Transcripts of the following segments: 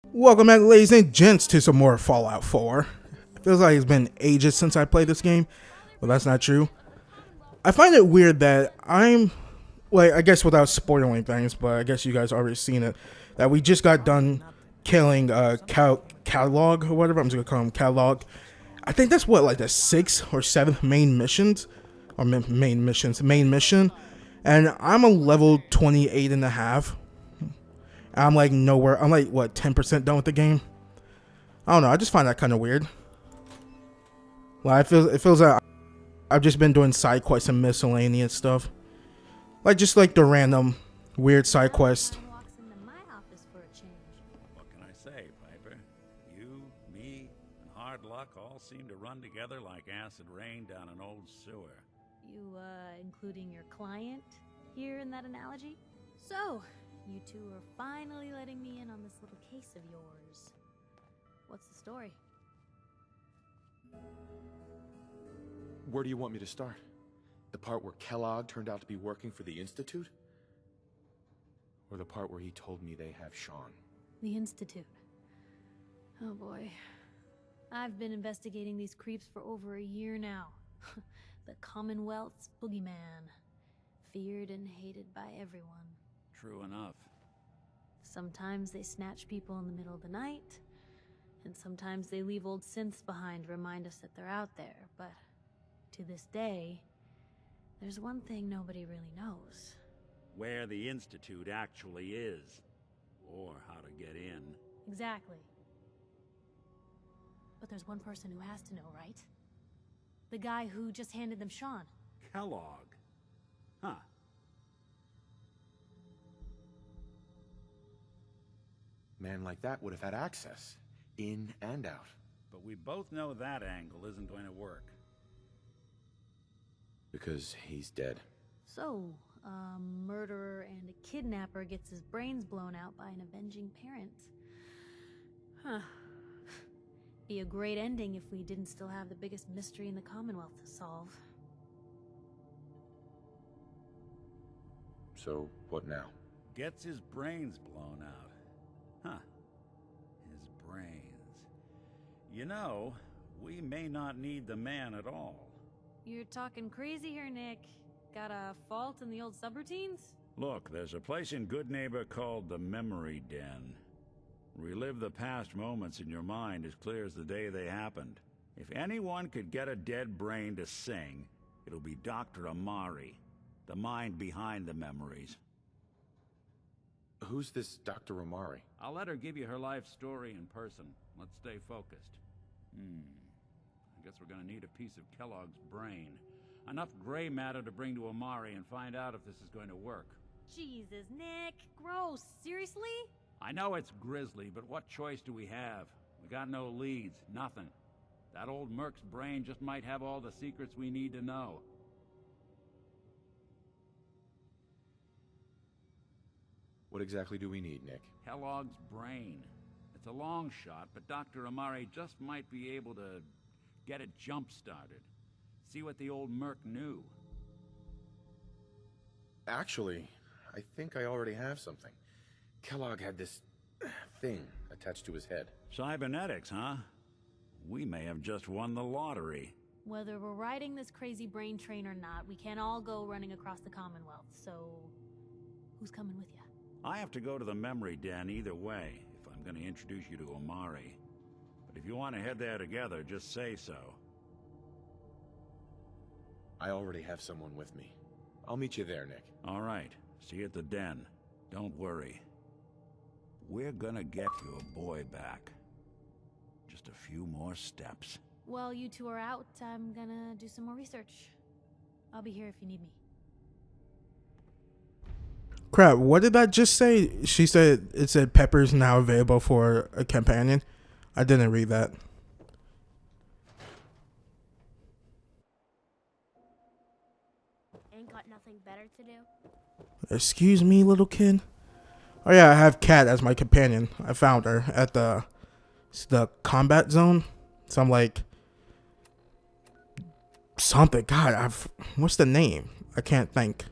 Welcome back, ladies and gents, to some more Fallout 4. It feels like it's been ages since I played this game, but that's not true. I find it weird that I guess without spoiling things, but I guess you guys already seen it, that we just got done killing Catalog, or whatever, I'm just gonna call him Catalog. I think that's what, like the 6th or 7th main mission, and I'm a level 28 and a half. I'm like nowhere. I'm like, what, 10% done with the game? I don't know. I just find that kind of weird. Like, it feels like I've just been doing side quests and miscellaneous stuff. Like, just like the random weird side quests. What can I say, Piper? You, me, and hard luck all seem to run together like acid rain down an old sewer. You, including your client here in that analogy? So, you two are finally letting me in on this little case of yours. What's the story? Where do you want me to start? The part where Kellogg turned out to be working for the Institute? Or the part where he told me they have Sean? The Institute. Oh boy. I've been investigating these creeps for over a year now. The Commonwealth's boogeyman. Feared and hated by everyone. True enough. Sometimes they snatch people in the middle of the night, and sometimes they leave old synths behind to remind us that they're out there, but to this day, there's one thing nobody really knows. Where the Institute actually is. Or how to get in. Exactly. But there's one person who has to know, right? The guy who just handed them Sean. Kellogg. Huh. Man like that would have had access, in and out. But we both know that angle isn't going to work. Because he's dead. So, a murderer and a kidnapper gets his brains blown out by an avenging parent. Huh. Be a great ending if we didn't still have the biggest mystery in the Commonwealth to solve. So, what now? Gets his brains blown out. Huh. His brains. You know, we may not need the man at all. You're talking crazy here, Nick. Got a fault in the old subroutines? Look, there's a place in Good Neighbor called the Memory Den. Relive the past moments in your mind as clear as the day they happened. If anyone could get a dead brain to sing, it'll be Dr. Amari, the mind behind the memories. Who's this Dr. Amari? I'll let her give you her life story in person. Let's stay focused. I guess we're gonna need a piece of Kellogg's brain. Enough gray matter to bring to Amari and find out if this is going to work. Jesus, Nick. Gross. Seriously? I know it's grisly, but what choice do we have? We got no leads, nothing. That old Merc's brain just might have all the secrets we need to know. What exactly do we need, Nick? Kellogg's brain. It's a long shot, but Dr. Amari just might be able to get it jump-started. See what the old Merc knew. Actually, I think I already have something. Kellogg had this thing attached to his head. Cybernetics, huh? We may have just won the lottery. Whether we're riding this crazy brain train or not, we can't all go running across the Commonwealth, so who's coming with you? I have to go to the Memory Den either way, if I'm going to introduce you to Amari. But if you want to head there together, just say so. I already have someone with me. I'll meet you there, Nick. All right. See you at the den. Don't worry. We're gonna get your boy back. Just a few more steps. While you two are out, I'm gonna do some more research. I'll be here if you need me. Crap, what did that just say? She said it said Pepper's now available for a companion. I didn't read that. Ain't got nothing better to do? Excuse me, little kid? Oh yeah, I have Kat as my companion. I found her at the combat zone. So I'm like something. God, what's the name? I can't think.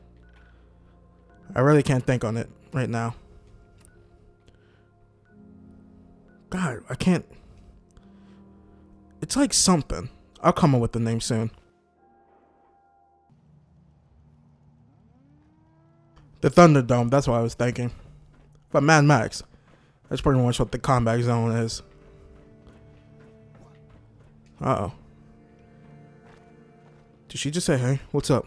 I really can't think on it right now. God, I can't. It's like something. I'll come up with the name soon. The Thunderdome, that's what I was thinking. But Mad Max, that's pretty much what the combat zone is. Uh-oh. Did she just say, hey, what's up?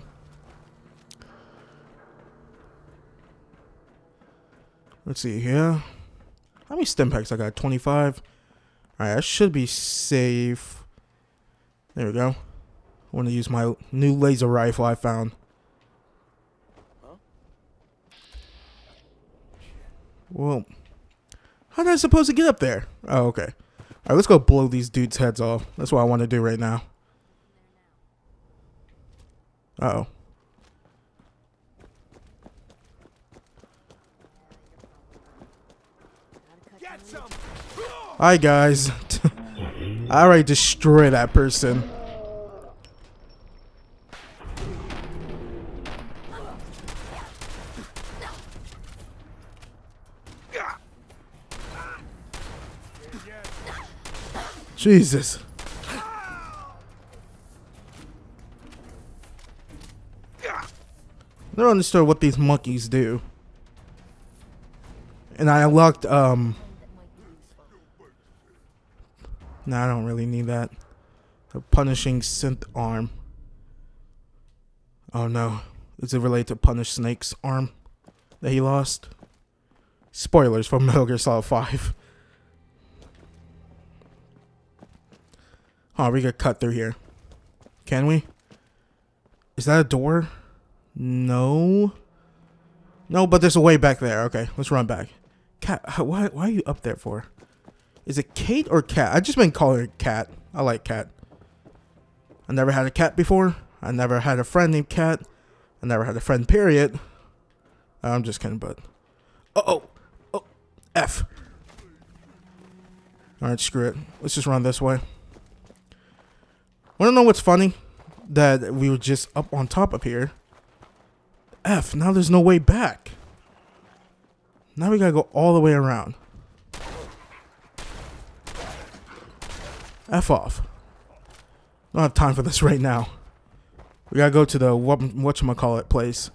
Let's see here. How many stim packs I got? 25. Alright, I should be safe. There we go. I want to use my new laser rifle I found. Well, how did I supposed to get up there? Oh, okay. Alright, let's go blow these dudes' heads off. That's what I want to do right now. Uh-oh. Hi, guys. I already destroyed that person. Jesus. Never understood what these monkeys do. And I unlocked, Nah, I don't really need that. The punishing synth arm. Oh no. Is it related to Punish Snake's arm that he lost? Spoilers for Metal Gear Solid 5. Oh, we could cut through here. Can we? Is that a door? No. No, but there's a way back there. Okay, let's run back. Cat, why are you up there for? Is it Kate or Cat? I've just been calling her Cat. I like Cat. I never had a cat before. I never had a friend named Cat. I never had a friend, period. I'm just kidding, but... Oh, F. Alright, screw it. Let's just run this way. Wanna know what's funny? That we were just up on top of here. F, now there's no way back. Now we gotta go all the way around. F off. Don't have time for this right now. We gotta go to the whatchamacallit place.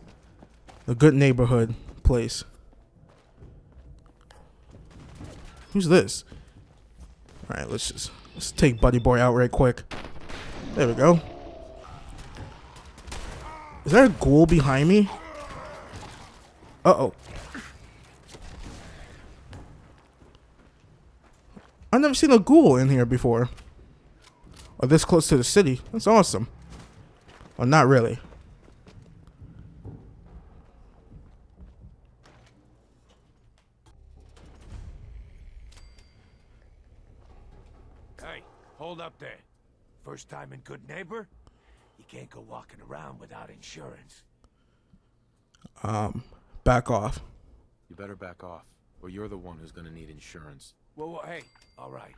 The good neighborhood place. Who's this? Alright, let's take Buddy Boy out right quick. There we go. Is there a ghoul behind me? Uh-oh. I've never seen a ghoul in here before. Or this close to the city. That's awesome. Well, not really. Hey, hold up there. First time in Good Neighbor? You can't go walking around without insurance. Back off. You better back off, or you're the one who's gonna need insurance. Well, hey, all right.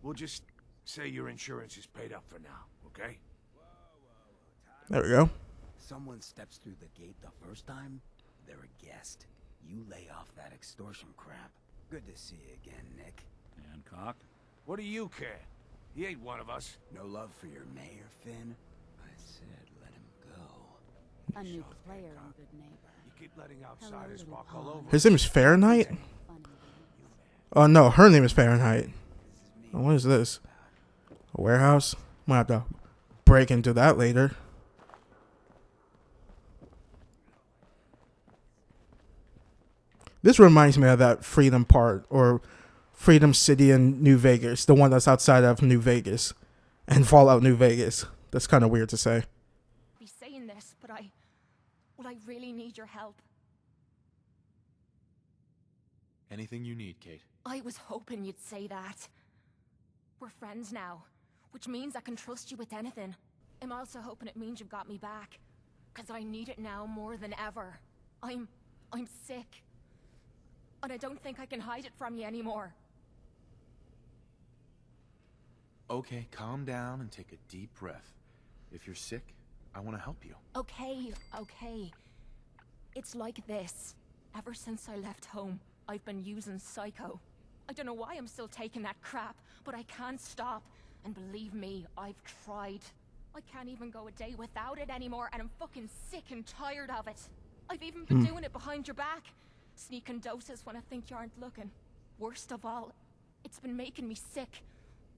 We'll just say your insurance is paid up for now, okay? There we go. Someone steps through the gate the first time, they're a guest. You lay off that extortion crap. Good to see you again, Nick. Hancock? What do you care? He ain't one of us. No love for your mayor, Finn? I said let him go. A new player in Good Neighbor. You keep letting outsiders walk all over. His name is Fahrenheit? Oh no, her name is Fahrenheit. Oh, what is this? A warehouse? Might have to break into that later. This reminds me of that Freedom part, or Freedom City in New Vegas, the one that's outside of New Vegas, and Fallout New Vegas. That's kind of weird to say. Be saying this, but I really need your help. Anything you need, Kate. I was hoping you'd say that. We're friends now, which means I can trust you with anything. I'm also hoping it means you've got me back, because I need it now more than ever. I'm sick. And I don't think I can hide it from you anymore. Okay, calm down and take a deep breath. If you're sick, I want to help you. Okay. It's like this. Ever since I left home, I've been using Psycho. I don't know why I'm still taking that crap, but I can't stop. And believe me, I've tried. I can't even go a day without it anymore, and I'm fucking sick and tired of it. I've even been doing it behind your back. Sneaking doses when I think you aren't looking. Worst of all, it's been making me sick.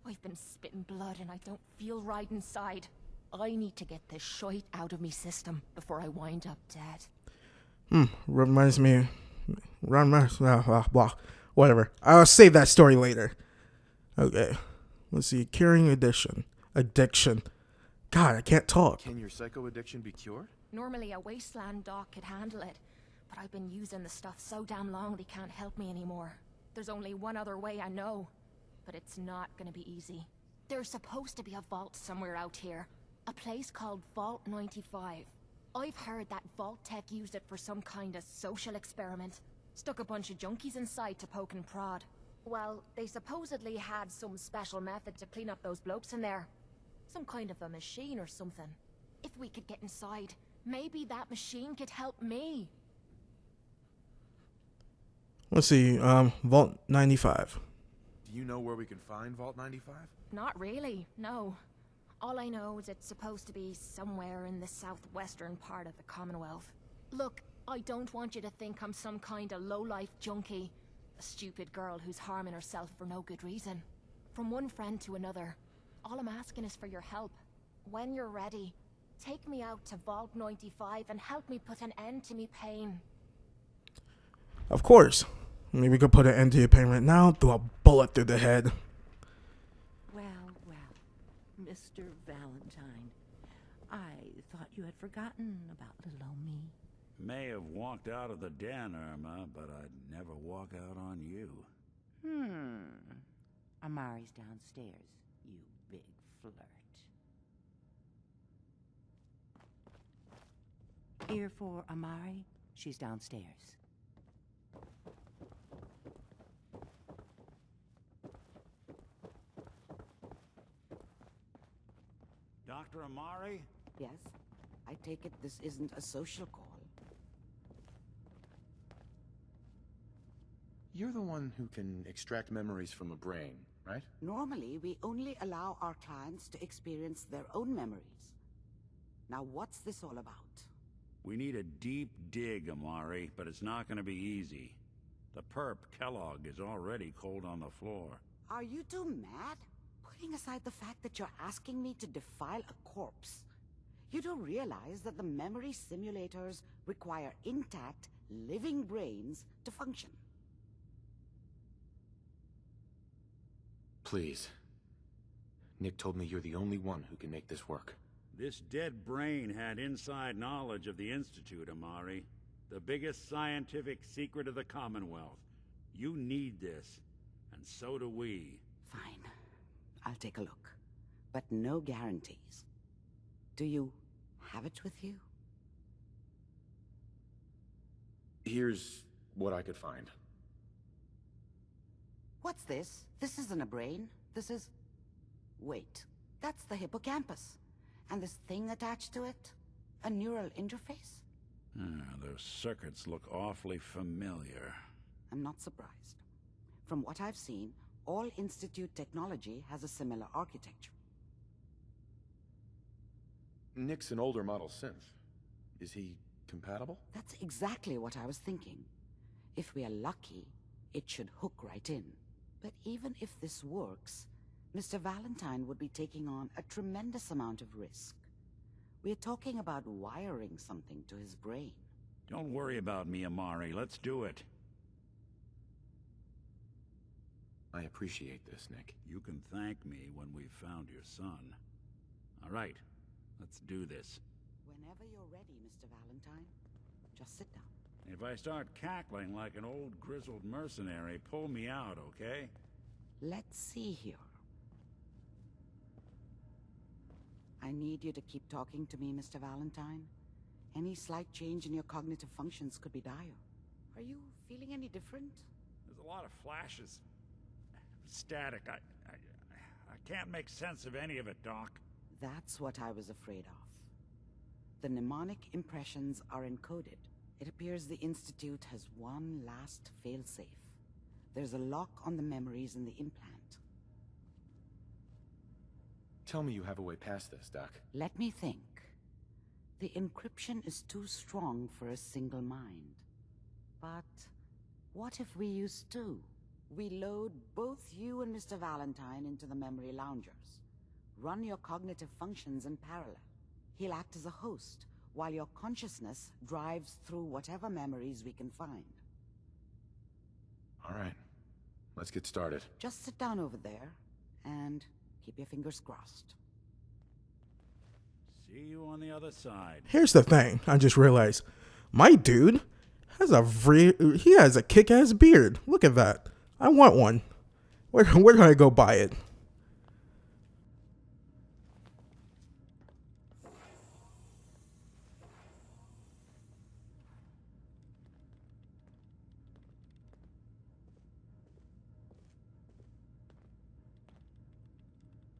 I've been spitting blood and I don't feel right inside. I need to get this shite out of me system before I wind up dead. Reminds me. Whatever. I'll save that story later. Okay. Let's see. Curing addiction. God, I can't talk. Can your psycho addiction be cured? Normally a wasteland doc could handle it, but I've been using the stuff so damn long they can't help me anymore. There's only one other way I know, but it's not gonna be easy. There's supposed to be a vault somewhere out here. A place called Vault 95. I've heard that Vault Tech used it for some kind of social experiment. Stuck a bunch of junkies inside to poke and prod. Well, they supposedly had some special method to clean up those blokes in there. Some kind of a machine or something. If we could get inside, maybe that machine could help me. Let's see. Vault 95. Do you know where we can find Vault 95? Not really, no. All I know is it's supposed to be somewhere in the southwestern part of the Commonwealth. Look, I don't want you to think I'm some kind of low-life junkie. A stupid girl who's harming herself for no good reason. From one friend to another, all I'm asking is for your help. When you're ready, take me out to Vault 95 and help me put an end to me pain. Of course. Maybe we could put an end to your pain right now. Throw a bullet through the head. Well, Mr. Valentine, I thought you had forgotten about little old me. May have walked out of the den, Irma, but I'd never walk out on you. Amari's downstairs, you big flirt. Here for Amari, she's downstairs. Dr. Amari? Yes? I take it this isn't a social call. You're the one who can extract memories from a brain, right? Normally, we only allow our clients to experience their own memories. Now, what's this all about? We need a deep dig, Amari, but it's not gonna be easy. The perp, Kellogg, is already cold on the floor. Are you two mad? Putting aside the fact that you're asking me to defile a corpse, you do realize that the memory simulators require intact, living brains to function. Please. Nick told me you're the only one who can make this work. This dead brain had inside knowledge of the Institute, Amari. The biggest scientific secret of the Commonwealth. You need this, and so do we. Fine. I'll take a look. But no guarantees. Do you have it with you? Here's what I could find. What's this? This isn't a brain. This is... Wait. That's the hippocampus. And this thing attached to it? A neural interface? Those circuits look awfully familiar. I'm not surprised. From what I've seen, all Institute technology has a similar architecture. Nick's an older model synth. Is he compatible? That's exactly what I was thinking. If we are lucky, it should hook right in. But even if this works, Mr. Valentine would be taking on a tremendous amount of risk. We're talking about wiring something to his brain. Don't worry about me, Amari. Let's do it. I appreciate this, Nick. You can thank me when we've found your son. All right, let's do this. Whenever you're ready, Mr. Valentine, just sit down. If I start cackling like an old grizzled mercenary, pull me out, okay? Let's see here. I need you to keep talking to me, Mr. Valentine. Any slight change in your cognitive functions could be dire. Are you feeling any different? There's a lot of flashes. Static. I can't make sense of any of it, Doc. That's what I was afraid of. The mnemonic impressions are encoded. It appears the Institute has one last failsafe. There's a lock on the memories in the implant. Tell me you have a way past this, Doc. Let me think. The encryption is too strong for a single mind. But what if we use two? We load both you and Mr. Valentine into the memory loungers. Run your cognitive functions in parallel. He'll act as a host, while your consciousness drives through whatever memories we can find. All right. Let's get started. Just sit down over there, and keep your fingers crossed. See you on the other side. Here's the thing. I just realized. My dude has he has a kick-ass beard. Look at that. I want one. Where can I go buy it?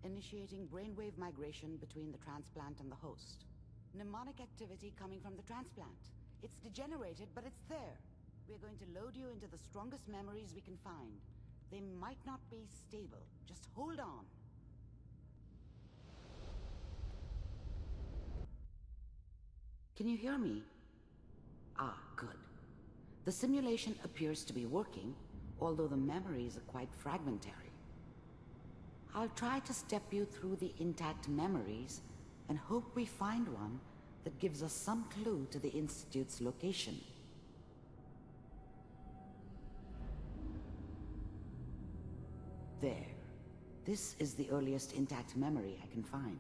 Initiating brainwave migration between the transplant and the host. Mnemonic activity coming from the transplant. It's degenerated, but it's there. We're going to load you into the strongest memories we can find. They might not be stable. Just hold on. Can you hear me? Ah, good. The simulation appears to be working, although the memories are quite fragmentary. I'll try to step you through the intact memories and hope we find one that gives us some clue to the Institute's location. There. This is the earliest intact memory I can find.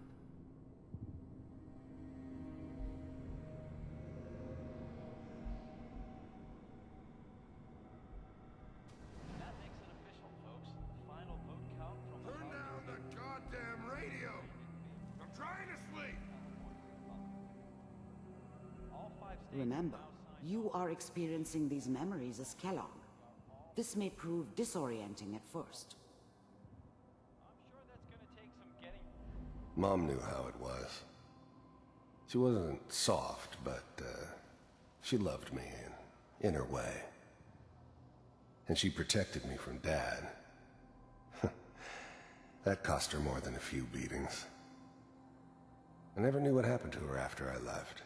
Remember, you are experiencing these memories as Kellogg. This may prove disorienting at first. Mom knew how it was. She wasn't soft, but she loved me in her way. And she protected me from Dad. That cost her more than a few beatings. I never knew what happened to her after I left.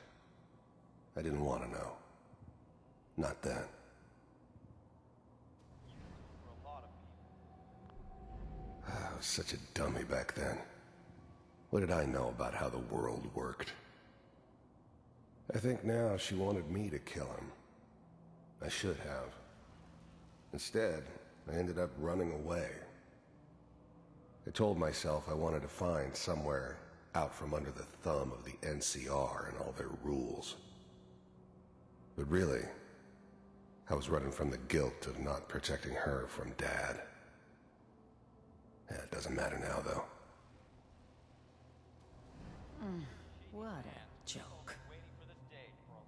I didn't want to know. Not then. I was such a dummy back then. What did I know about how the world worked? I think now she wanted me to kill him. I should have. Instead, I ended up running away. I told myself I wanted to find somewhere out from under the thumb of the NCR and all their rules. But really, I was running from the guilt of not protecting her from Dad. Yeah, it doesn't matter now, though. What a joke.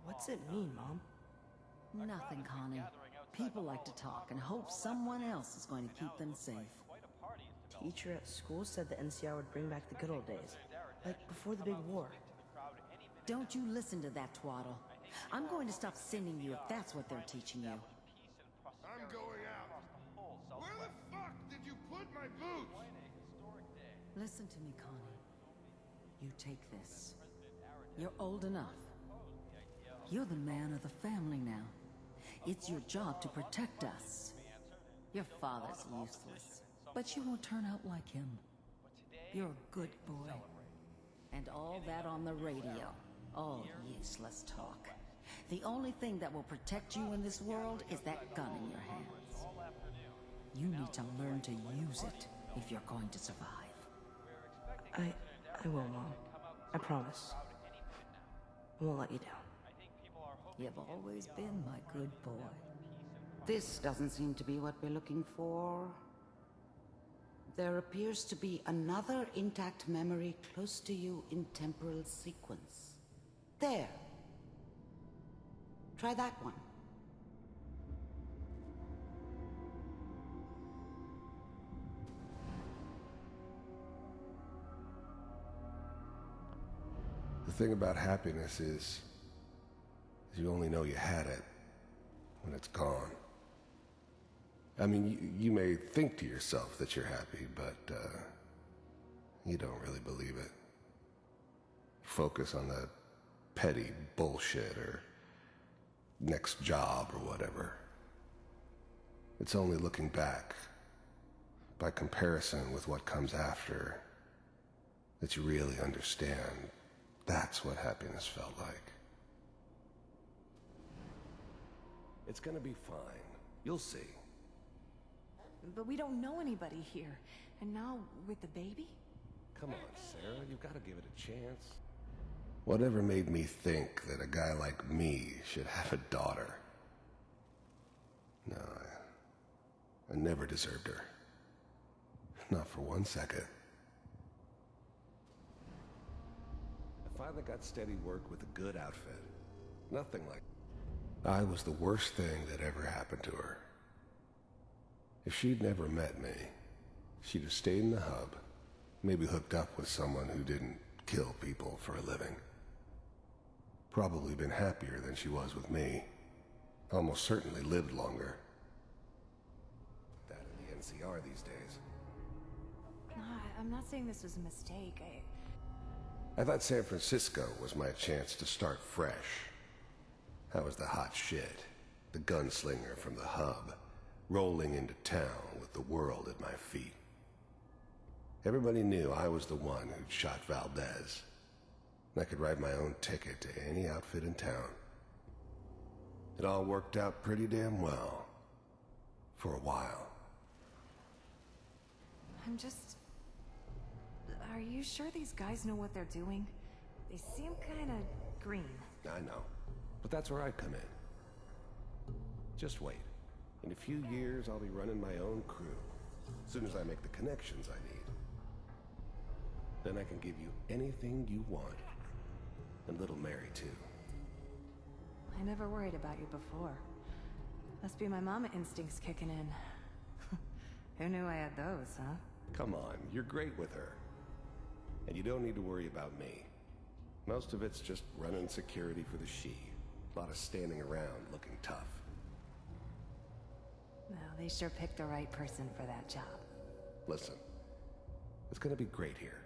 What's it mean, Mom? Nothing, Connie. People like to talk and hope someone else is going to keep them safe. Teacher at school said the NCR would bring back the good old days, like before the big war. Don't you listen to that twaddle. I'm going to stop sending you if that's what they're teaching you. I'm going out. Where the fuck did you put my boots? Listen to me, Connie. You take this. You're old enough. You're the man of the family now. It's your job to protect us. Your father's useless, but you won't turn out like him. You're a good boy. And all that on the radio. All useless talk. The only thing that will protect you in this world is that gun in your hands. You need to learn to use it if you're going to survive. I will, Mom. I promise. I won't let you down. You've always been my good boy. This doesn't seem to be what we're looking for. There appears to be another intact memory close to you in temporal sequence. There. Try that one. The thing about happiness is you only know you had it when it's gone. I mean, you may think to yourself that you're happy, but you don't really believe it. Focus on the petty bullshit or next job or whatever. It's only looking back, by comparison with what comes after, that you really understand that's what happiness felt like. It's gonna be fine. You'll see. But we don't know anybody here. And now, with the baby? Come on, Sarah, you've got to give it a chance. Whatever made me think that a guy like me should have a daughter? No, I never deserved her. Not for 1 second. I finally got steady work with a good outfit. Nothing like... I was the worst thing that ever happened to her. If she'd never met me, she'd have stayed in the hub, maybe hooked up with someone who didn't kill people for a living. Probably been happier than she was with me. Almost certainly lived longer. That in the NCR these days. No, I'm not saying this was a mistake. I thought San Francisco was my chance to start fresh. I was the hot shit, the gunslinger from the hub, rolling into town with the world at my feet. Everybody knew I was the one who'd shot Valdez. And I could write my own ticket to any outfit in town. It all worked out pretty damn well. For a while. I'm just... Are you sure these guys know what they're doing? They seem kinda green. I know. But that's where I come in. Just wait. In a few years, I'll be running my own crew. As soon as I make the connections I need. Then I can give you anything you want. And little Mary, too. I never worried about you before. Must be my mama instincts kicking in. Who knew I had those, huh? Come on, you're great with her. And you don't need to worry about me. Most of it's just running security for the she. A lot of standing around looking tough. No, they sure picked the right person for that job. Listen, it's gonna be great here.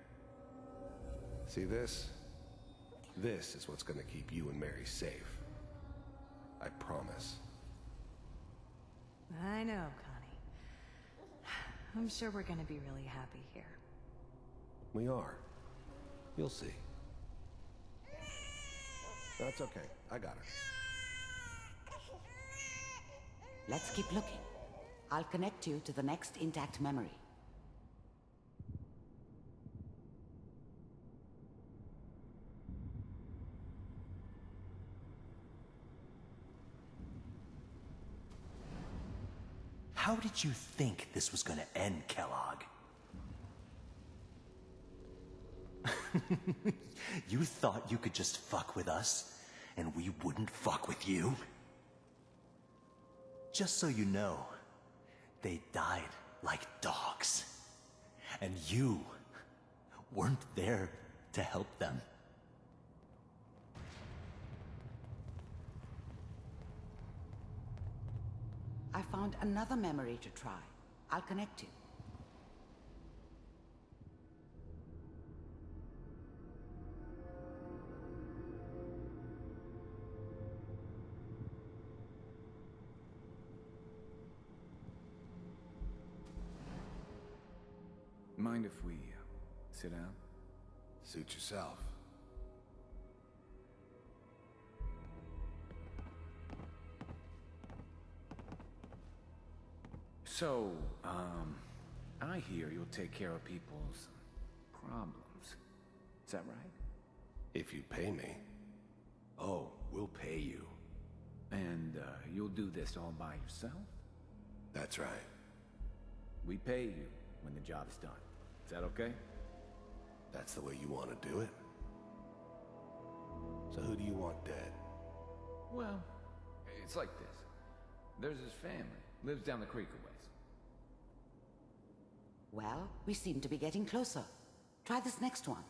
See this? This is what's gonna keep you and Mary safe. I promise. I know, Connie. I'm sure we're gonna be really happy here. We are. You'll see. That's okay. I got her. Let's keep looking. I'll connect you to the next intact memory. How did you think this was gonna end, Kellogg? You thought you could just fuck with us, and we wouldn't fuck with you? Just so you know, they died like dogs. And you weren't there to help them. I found another memory to try. I'll connect you. Mind if we sit down? Suit yourself. So, I hear you'll take care of people's problems. Is that right? If you pay me. Oh, we'll pay you. And, you'll do this all by yourself? That's right. We pay you when the job's done. Is that okay? That's the way you want to do it? So who do you want dead? Well, it's like this. There's his family. Lives down the creek a ways. Well, we seem to be getting closer. Try this next one.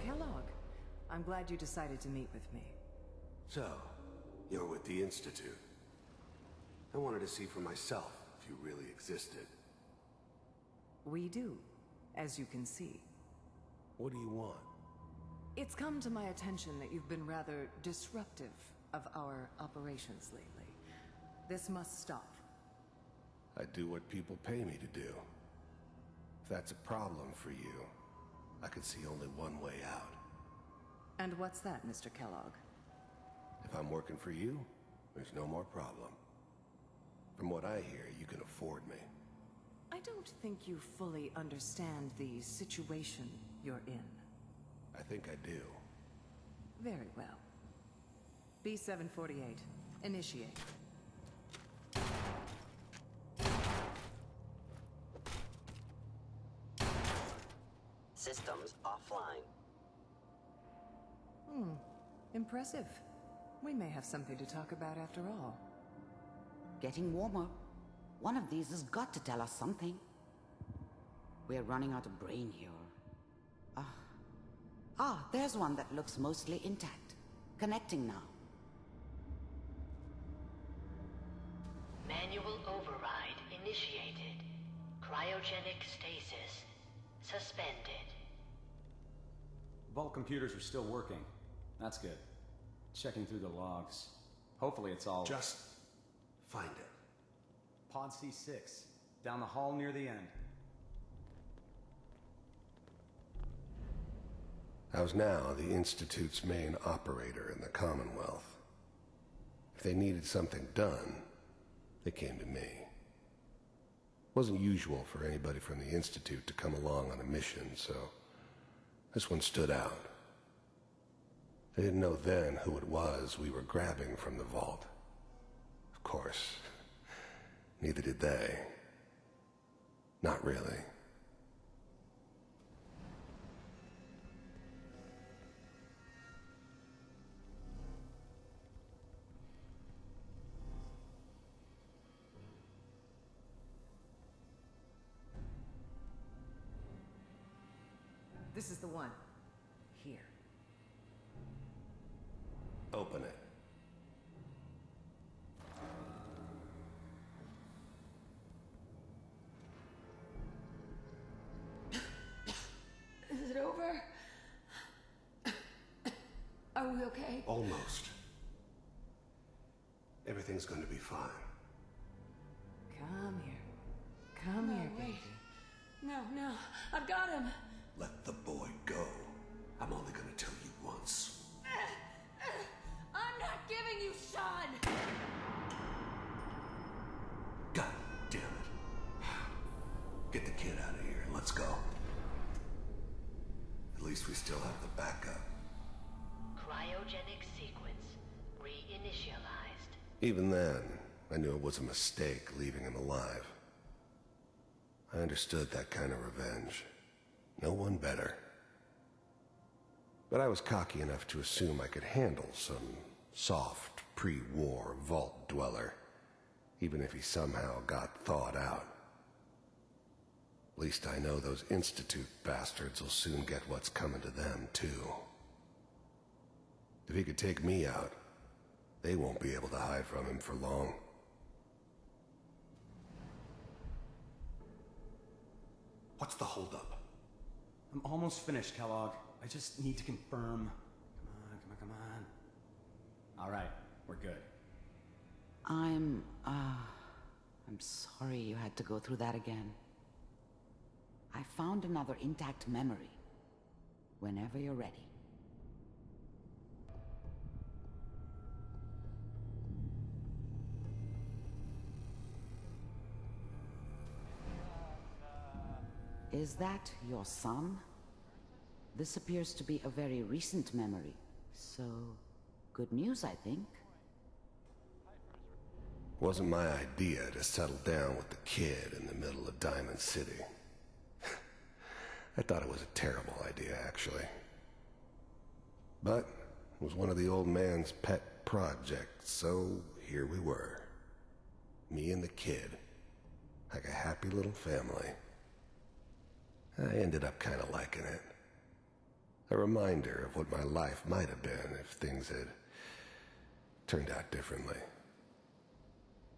Kellogg. I'm glad you decided to meet with me. So, you're with the Institute. I wanted to see for myself if you really existed. We do, as you can see. What do you want? It's come to my attention that you've been rather disruptive of our operations lately. This must stop. I do what people pay me to do. If that's a problem for you, I could see only one way out. And what's that, Mr. Kellogg? If I'm working for you, there's no more problem. From what I hear, you can afford me. I don't think you fully understand the situation you're in. I think I do. Very well. B-748, initiate. Systems offline. Impressive. We may have something to talk about after all. Getting warmer. One of these has got to tell us something. We're running out of brain here. There's one that looks mostly intact. Connecting now. Manual override initiated. Cryogenic stasis suspended. Vault computers are still working. That's good. Checking through the logs. Hopefully it's all... Just find it. Pod C6. Down the hall near the end. I was now the Institute's main operator in the Commonwealth. If they needed something done, they came to me. It wasn't usual for anybody from the Institute to come along on a mission, so this one stood out. I didn't know then who it was we were grabbing from the vault. Of course, neither did they. Not really. This is the one. Here. Open it. Is it over? Are we okay? Almost. Everything's going to be fine. Come here. Come here, baby. No, I've got him. Let the boy go. I'm only going to tell you once. I'm not giving you Sean! God damn it. Get the kid out of here. Let's go. At least we still have the backup. Cryogenic sequence reinitialized. Even then, I knew it was a mistake leaving him alive. I understood that kind of revenge. No one better. But I was cocky enough to assume I could handle some soft, pre-war vault dweller, even if he somehow got thawed out. At least I know those Institute bastards will soon get what's coming to them, too. If he could take me out, they won't be able to hide from him for long. What's the holdup? I'm almost finished, Kellogg. I just need to confirm. Come on. All right, we're good. I'm sorry you had to go through that again. I found another intact memory. Whenever you're ready. Is that your son? This appears to be a very recent memory. So, good news, I think. Wasn't my idea to settle down with the kid in the middle of Diamond City. I thought it was a terrible idea, actually. But it was one of the old man's pet projects, so here we were. Me and the kid. Like a happy little family. I ended up kind of liking it. A reminder of what my life might have been if things had turned out differently.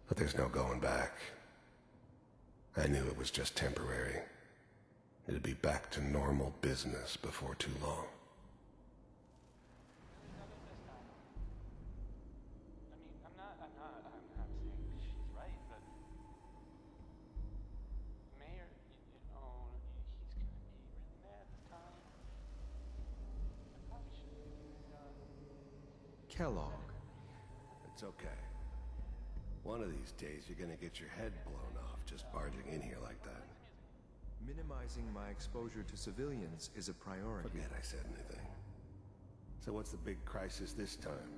But there's no going back. I knew it was just temporary. It'd be back to normal business before too long. I'm not saying she's right, but Mayor, he's gonna be really mad at the time. I probably shouldn't have Kellogg. It's okay. One of these days you're gonna get your head blown off just barging in here like that. Minimizing my exposure to civilians is a priority. Forget I said anything. So what's the big crisis this time?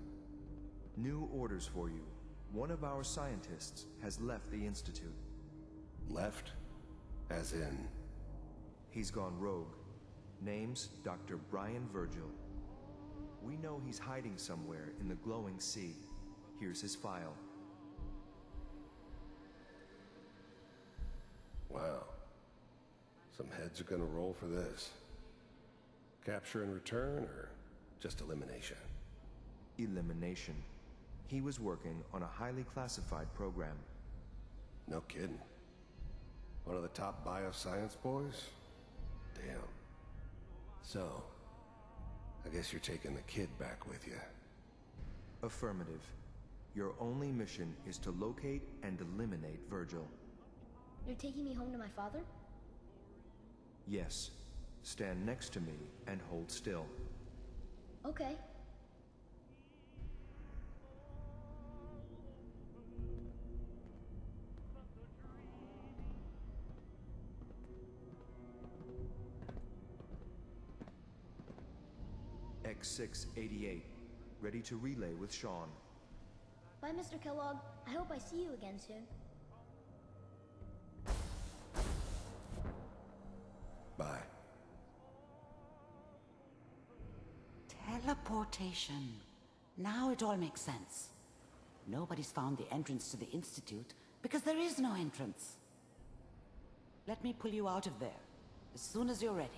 New orders for you. One of our scientists has left the Institute. Left? As in? He's gone rogue. Name's Dr. Brian Virgil. We know he's hiding somewhere in the glowing sea. Here's his file. Wow. Some heads are gonna roll for this. Capture and return, or just elimination? Elimination. He was working on a highly classified program. No kidding. One of the top bioscience boys? Damn. So, I guess you're taking the kid back with you. Affirmative. Your only mission is to locate and eliminate Virgil. You're taking me home to my father? Yes. Stand next to me and hold still. Okay. X688. Ready to relay with Sean. Bye, Mr. Kellogg. I hope I see you again soon. Bye. Teleportation. Now it all makes sense. Nobody's found the entrance to the Institute because there is no entrance. Let me pull you out of there as soon as you're ready.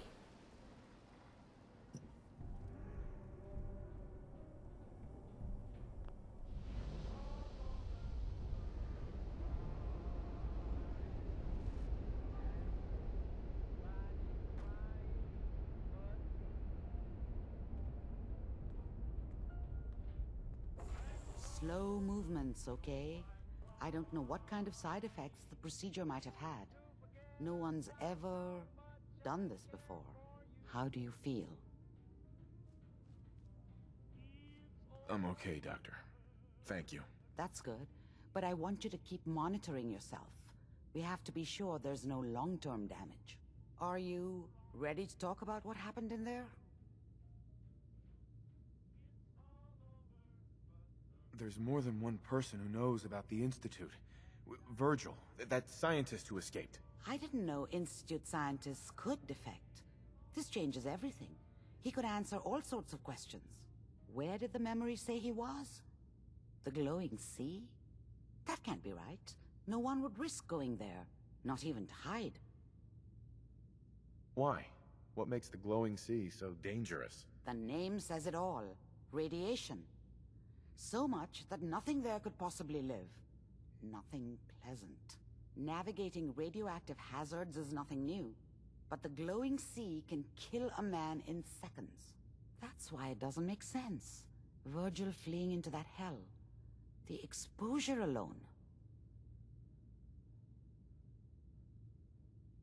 Slow movements, okay? I don't know what kind of side effects the procedure might have had. No one's ever done this before. How do you feel? I'm okay, Doctor. Thank you. That's good, but I want you to keep monitoring yourself. We have to be sure there's no long-term damage. Are you ready to talk about what happened in there? There's more than one person who knows about the Institute. Virgil, that scientist who escaped. I didn't know Institute scientists could defect. This changes everything. He could answer all sorts of questions. Where did the memory say he was? The glowing sea? That can't be right. No one would risk going there, not even to hide. Why? What makes the glowing sea so dangerous? The name says it all. Radiation. So much that nothing there could possibly live. Nothing pleasant. Navigating radioactive hazards is nothing new. But the glowing sea can kill a man in seconds. That's why it doesn't make sense. Virgil fleeing into that hell. The exposure alone.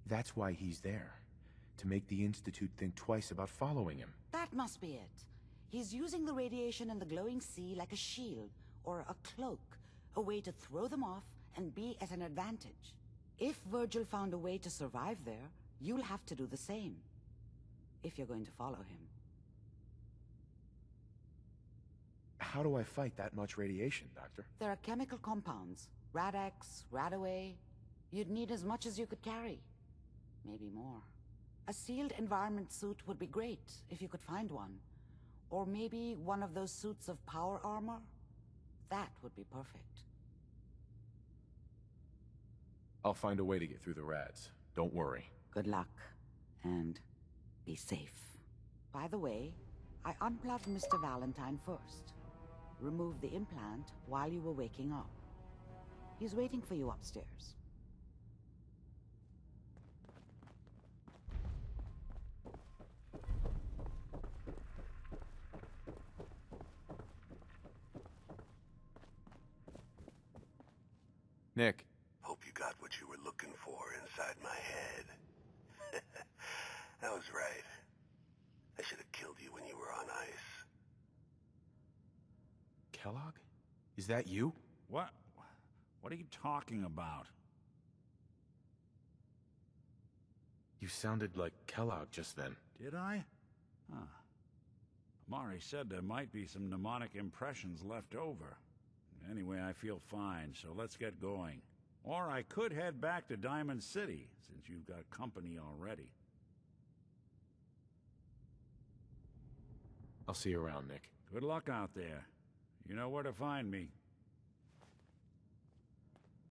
That's why he's there. To make the Institute think twice about following him. That must be it. He's using the radiation in the glowing sea like a shield, or a cloak, a way to throw them off and be at an advantage. If Virgil found a way to survive there, you'll have to do the same. If you're going to follow him. How do I fight that much radiation, Doctor? There are chemical compounds. Rad-X, Radaway. You'd need as much as you could carry. Maybe more. A sealed environment suit would be great, if you could find one. Or maybe one of those suits of power armor? That would be perfect. I'll find a way to get through the rads. Don't worry. Good luck. And be safe. By the way, I unplugged Mr. Valentine first. Removed the implant while you were waking up. He's waiting for you upstairs. Nick. Hope you got what you were looking for inside my head. I was right. I should have killed you when you were on ice. Kellogg? Is that you? What? What are you talking about? You sounded like Kellogg just then. Did I? Huh. Amari said there might be some mnemonic impressions left over. Anyway, I feel fine, so let's get going. Or I could head back to Diamond City, since you've got company already. I'll see you around, Nick. Good luck out there. You know where to find me.